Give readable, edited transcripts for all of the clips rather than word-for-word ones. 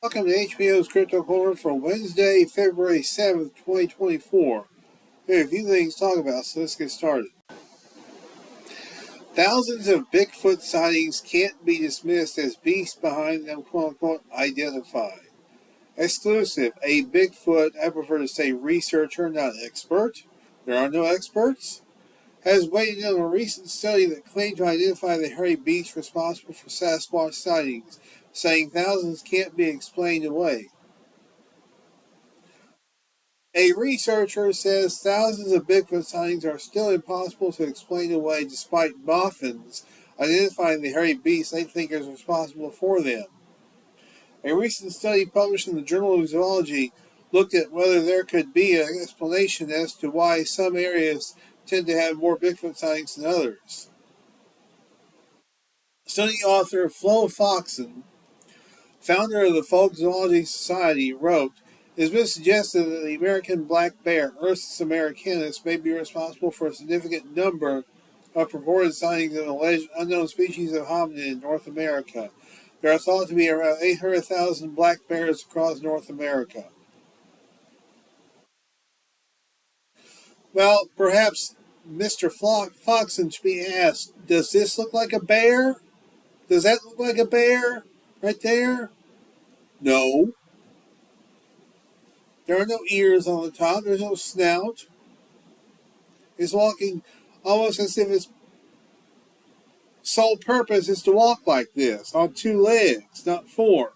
Welcome to HBM's Cryptid-Corner for Wednesday, February 7th, 2024. There are a few things to talk about, so let's get started. Thousands of Bigfoot sightings can't be dismissed as beasts behind them, quote-unquote, identified. Exclusive, a Bigfoot, I prefer to say researcher, not expert, there are no experts, has weighed in on a recent study that claimed to identify the hairy beast responsible for Sasquatch sightings, saying thousands can't be explained away. A researcher says thousands of Bigfoot sightings are still impossible to explain away despite boffins identifying the hairy beast they think is responsible for them. A recent study published in the Journal of Zoology looked at whether there could be an explanation as to why some areas tend to have more Bigfoot sightings than others. Study author Flo Foxen, founder of the Folk Zoology Society, wrote, "It has been suggested that the American black bear, Ursus americanus, may be responsible for a significant number of purported sightings of an alleged unknown species of hominid in North America. There are thought to be around 800,000 black bears across North America." Well, perhaps Mr. Foxen should be asked, does this look like a bear? Does that look like a bear? Right there? No. There are no ears on the top. There's no snout. It's walking almost as if its sole purpose is to walk like this, on two legs, not four.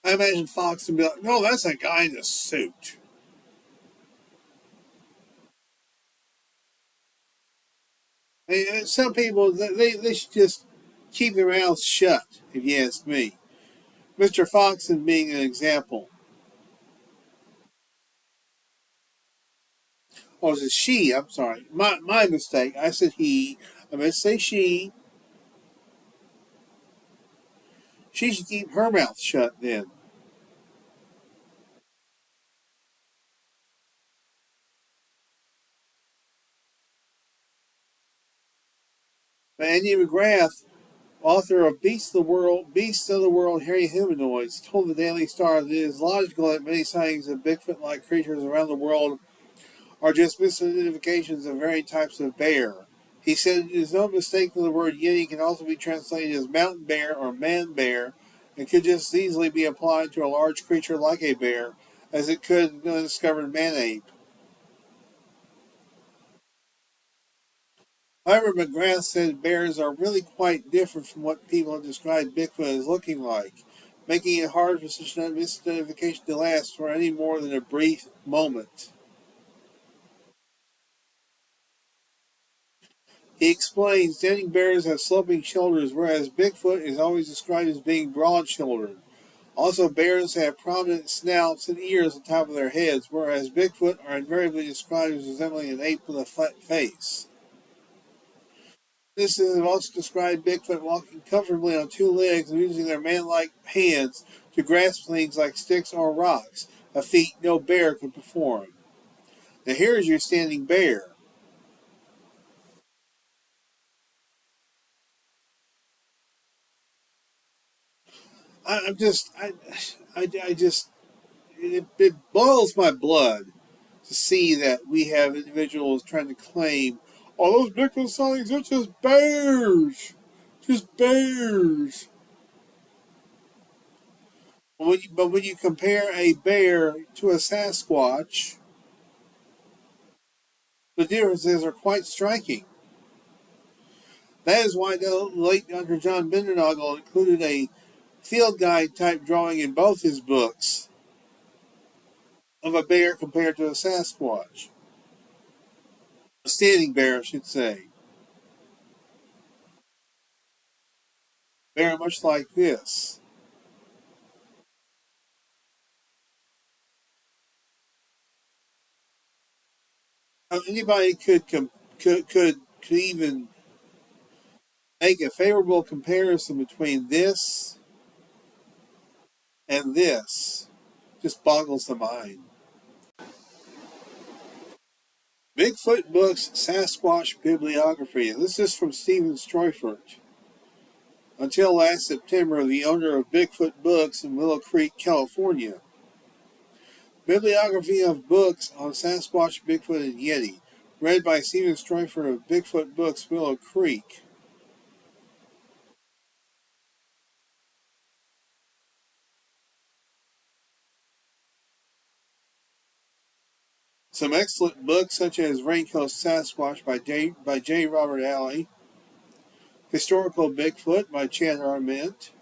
I imagine Fox would be like, no, that's a guy in a suit. And some people, they should just keep their mouths shut, if you ask me. Mr. Foxen being an example. Oh, is it she? I'm sorry. My mistake. I said he. I meant to say she. She should keep her mouth shut then. But Andy McGrath, author of Beasts of the World, Hairy Humanoids, told the Daily Star that it is logical that many sightings of Bigfoot-like creatures around the world are just misidentifications of varying types of bear. He said it is no mistake that the word Yeti can also be translated as mountain bear or man bear, and could just as easily be applied to a large creature like a bear as it could an undiscovered man-ape. However, McGrath said bears are really quite different from what people have described Bigfoot as looking like, making it hard for such a misidentification to last for any more than a brief moment. He explains standing bears have sloping shoulders, whereas Bigfoot is always described as being broad-shouldered. Also, bears have prominent snouts and ears on top of their heads, whereas Bigfoot are invariably described as resembling an ape with a flat face. This is also described Bigfoot walking comfortably on two legs and using their man-like hands to grasp things like sticks or rocks, a feat no bear could perform. Now here's your standing bear. I'm just, I just, it boils my blood to see that we have individuals trying to claim, oh, those Bigfoot sightings are just bears. But when you compare a bear to a Sasquatch, the differences are quite striking. That is why the late Dr. John Bindernagel included a field guide type drawing in both his books of a bear compared to a Sasquatch. A standing bear, I should say. Very much like this. Anybody could even make a favorable comparison between this and this. Just boggles the mind. Bigfoot Books Sasquatch Bibliography. This is from Stephen Streufert. until last September, the owner of Bigfoot Books in Willow Creek, California. Bibliography of books on Sasquatch, Bigfoot, and Yeti, read by Stephen Streifer of Bigfoot Books, Willow Creek. Some excellent books such as Raincoat Sasquatch by J. Robert Alley, Historical Bigfoot by Chad Arment,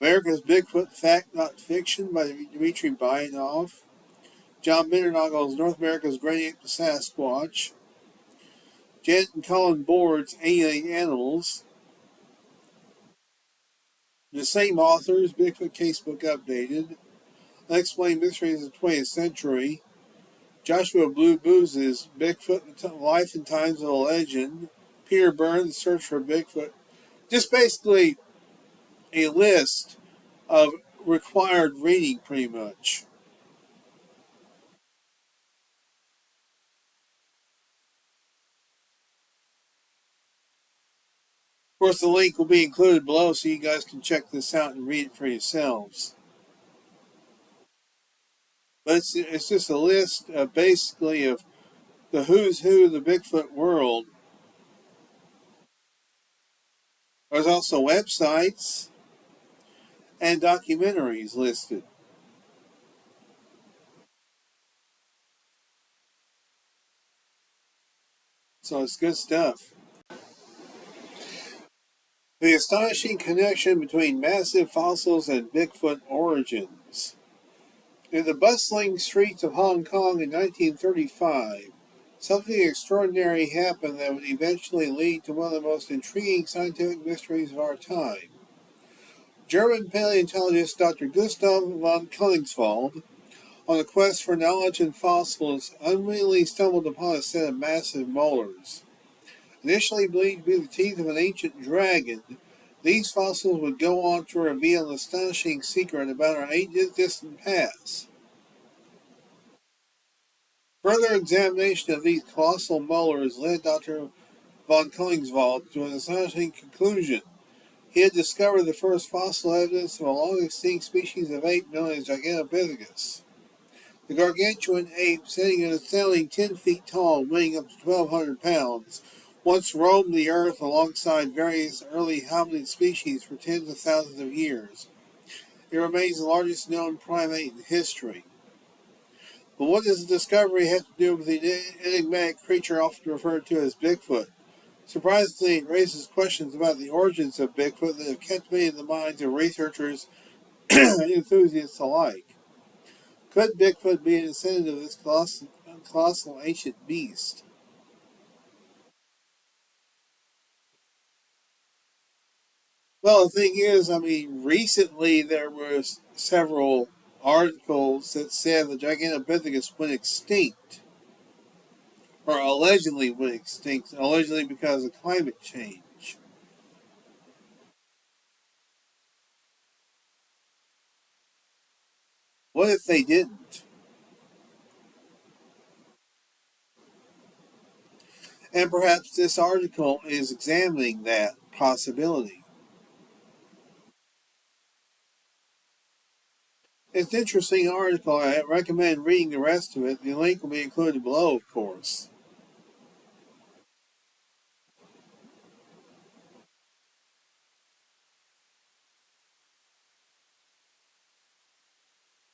America's Bigfoot Fact Not Fiction by Dmitry Bayanov, John Bindernagel's North America's Great Ape Sasquatch, Janet and Colin Board's Alien Animals, the same authors, Bigfoot Casebook Updated, Unexplained Mysteries of the 20th Century, Joshua Blue Booze's Bigfoot Life and Times of a Legend, Peter Burns' Search for Bigfoot. Just basically a list of required reading, pretty much. Of course, the link will be included below so you guys can check this out and read it for yourselves. But it's just a list basically of the who's who of the Bigfoot world. There's also websites and documentaries listed. So it's good stuff. The astonishing connection between massive fossils and Bigfoot origins. In the bustling streets of Hong Kong in 1935, something extraordinary happened that would eventually lead to one of the most intriguing scientific mysteries of our time. German paleontologist Dr. Gustav von Koenigswald, on a quest for knowledge in fossils, unwittingly stumbled upon a set of massive molars. Initially believed to be the teeth of an ancient dragon, these fossils would go on to reveal an astonishing secret about our ancient distant past. Further examination of these colossal molars led Dr. von Koenigswald to an astonishing conclusion. He had discovered the first fossil evidence of a long-extinct species of ape known as Gigantopithecus. The gargantuan ape, sitting at a astounding 10 feet tall, weighing up to 1,200 pounds, once roamed the earth alongside various early hominid species for tens of thousands of years. It remains the largest known primate in history. But what does the discovery have to do with the enigmatic creature often referred to as Bigfoot? Surprisingly, it raises questions about the origins of Bigfoot that have captivated the minds of researchers and enthusiasts alike. Could Bigfoot be a descendant of this colossal ancient beast? Well, the thing is, recently there were several articles that said the Gigantopithecus went extinct, or allegedly went extinct, allegedly because of climate change. What if they didn't? And perhaps this article is examining that possibility. It's an interesting article. I recommend reading the rest of it. The link will be included below, of course.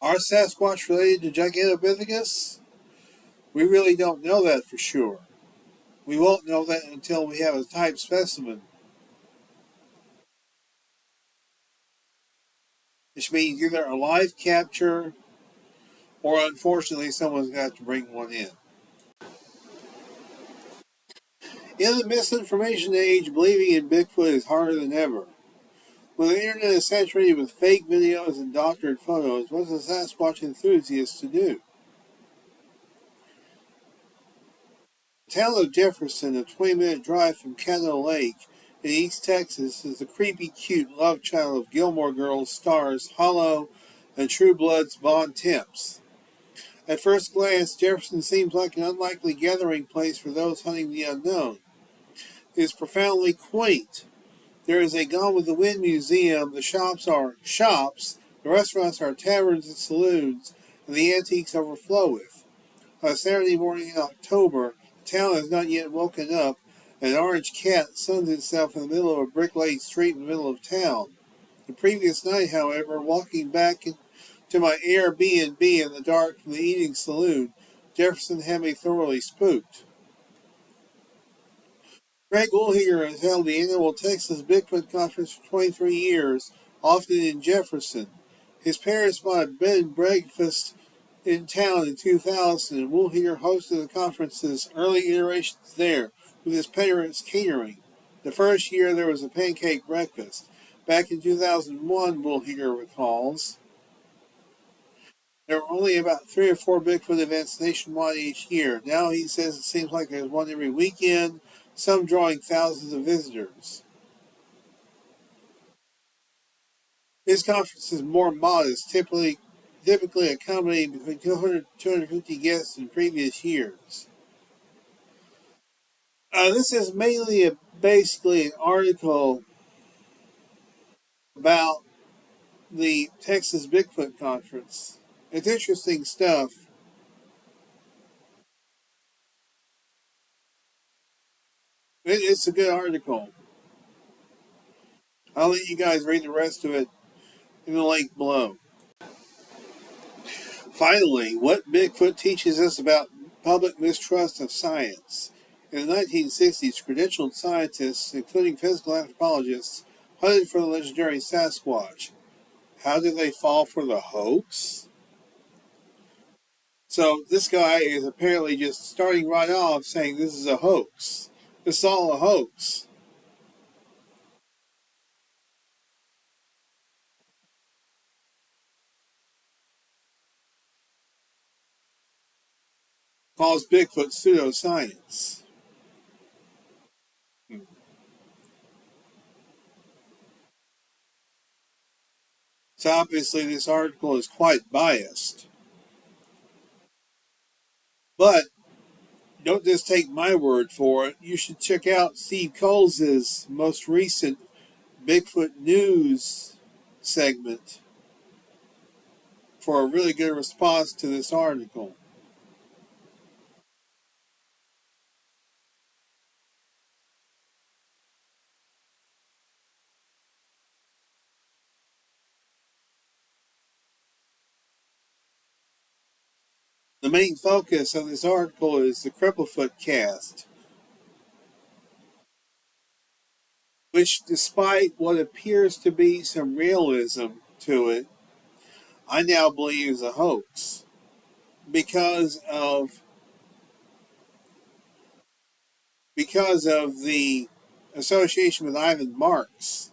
Are Sasquatch related to Gigantopithecus? We really don't know that for sure. We won't know that until we have a type specimen, which means either a live capture or unfortunately someone's got to bring one in. In the misinformation age, believing in Bigfoot is harder than ever. When the internet is saturated with fake videos and doctored photos, what's a Sasquatch enthusiast to do? The town of Jefferson, a 20-minute drive from Caddo Lake in East Texas, is the creepy, cute love child of Gilmore Girls stars Hollow and True Blood's Bon Temps. At first glance, Jefferson seems like an unlikely gathering place for those hunting the unknown. It is profoundly quaint. There is a Gone with the Wind museum. The shops are shops, the restaurants are taverns and saloons, and the antiques overfloweth. On a Saturday morning in October, the town has not yet woken up, and an orange cat suns itself in the middle of a brick-laid street in the middle of town. The previous night, however, walking back to my Airbnb in the dark from the eating saloon, Jefferson had me thoroughly spooked. Greg Woolheger has held the annual Texas Bigfoot Conference for 23 years, often in Jefferson. His parents bought a bed and breakfast in town in 2000, and Woolheger hosted the conference's early iterations there with his parents' catering. The first year there was a pancake breakfast. Back in 2001, Woolheger recalls, there were only about 3 or 4 Bigfoot events nationwide each year. Now he says it seems like there's one every weekend, some drawing thousands of visitors. His conference is more modest, typically accommodating between 200 and 250 guests in previous years. This is basically an article about the Texas Bigfoot Conference. It's interesting stuff. It's a good article. I'll let you guys read the rest of it in the link below. Finally, what Bigfoot teaches us about public mistrust of science. In the 1960s, credentialed scientists, including physical anthropologists, hunted for the legendary Sasquatch. How did they fall for the hoax? So this guy is apparently just starting right off saying this is a hoax. This is all a hoax. Calls Bigfoot pseudoscience. So obviously this article is quite biased. But don't just take my word for it. You should check out Steve Coles' most recent Bigfoot news segment for a really good response to this article. The main focus of this article is the Cripplefoot cast, which, despite what appears to be some realism to it, I now believe is a hoax because of the association with Ivan Marks.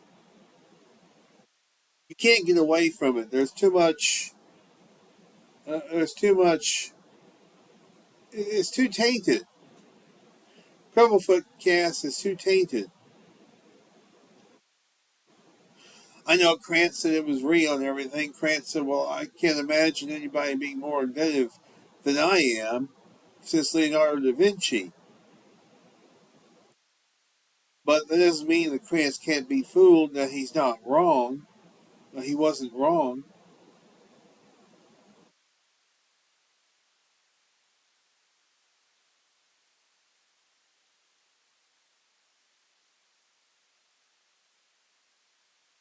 You can't get away from it. There's too much. There's too much. It's too tainted. Cripplefoot cast is too tainted. I know Krantz said it was real and everything. Krantz said, well, I can't imagine anybody being more inventive than I am since Leonardo da Vinci. But that doesn't mean that Krantz can't be fooled, that he's not wrong. That he wasn't wrong.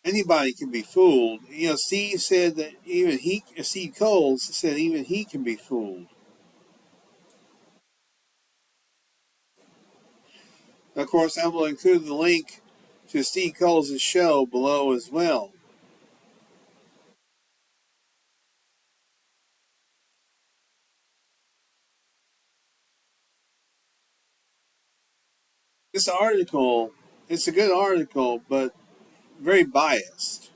Anybody can be fooled. You know, Steve said that Steve Coles said even he can be fooled. Of course, I will include the link to Steve Coles' show below as well. This article, it's a good article, but very biased.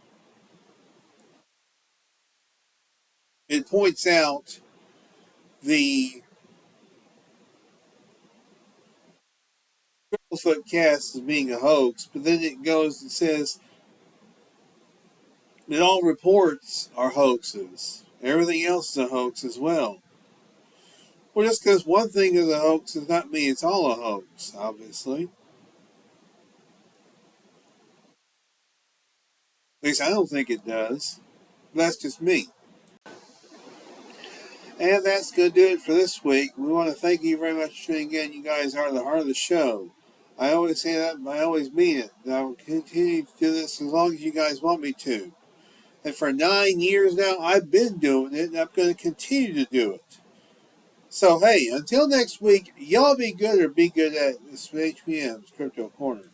It points out the Cripplefoot cast as being a hoax, but then it goes and says that all reports are hoaxes. Everything else is a hoax as well. Well, just because one thing is a hoax does not mean it's all a hoax, obviously. At least I don't think it does. That's just me. And that's going to do it for this week. We want to thank you very much for tuning in. You guys are the heart of the show. I always say that, and I always mean it. And I will continue to do this as long as you guys want me to. And for 9 years now, I've been doing it, and I'm going to continue to do it. So, hey, until next week, y'all be good or be good at this HBM's Crypto Corner.